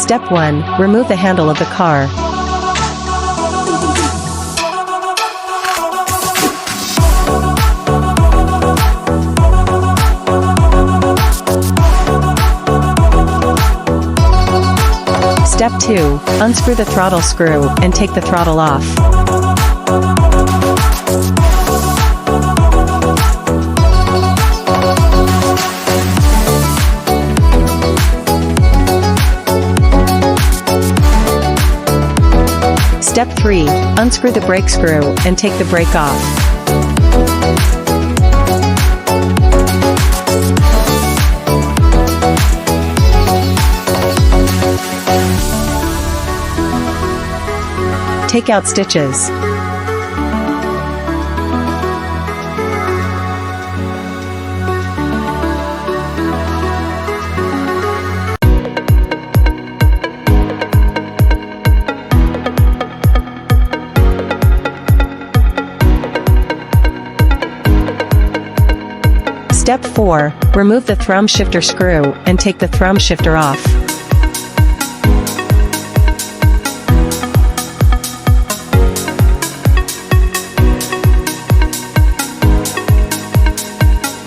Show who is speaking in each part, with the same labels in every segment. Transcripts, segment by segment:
Speaker 1: Step 1. Remove the handle of the car. Step 2. Unscrew the throttle screw and take the throttle off. Step 3. Unscrew the brake screw and take the brake off. Take out stitches. Step 4. Remove the thrum shifter screw and take the thrum shifter off.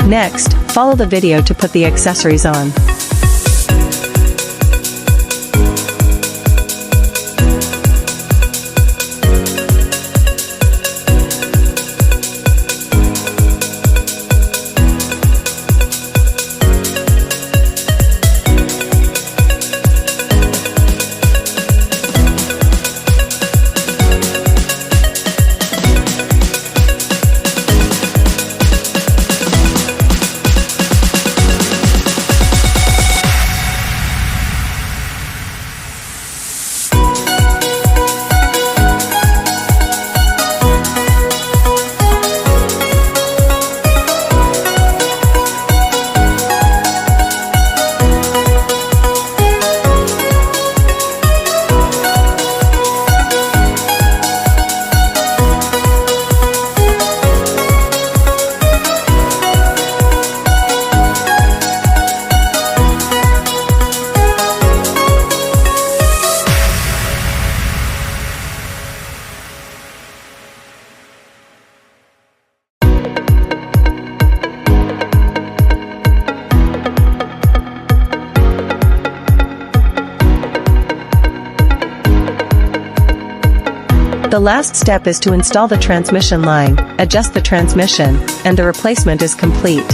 Speaker 1: Next, follow the video to put the accessories on. The last step is to install the transmission line, adjust the transmission, and the replacement is complete.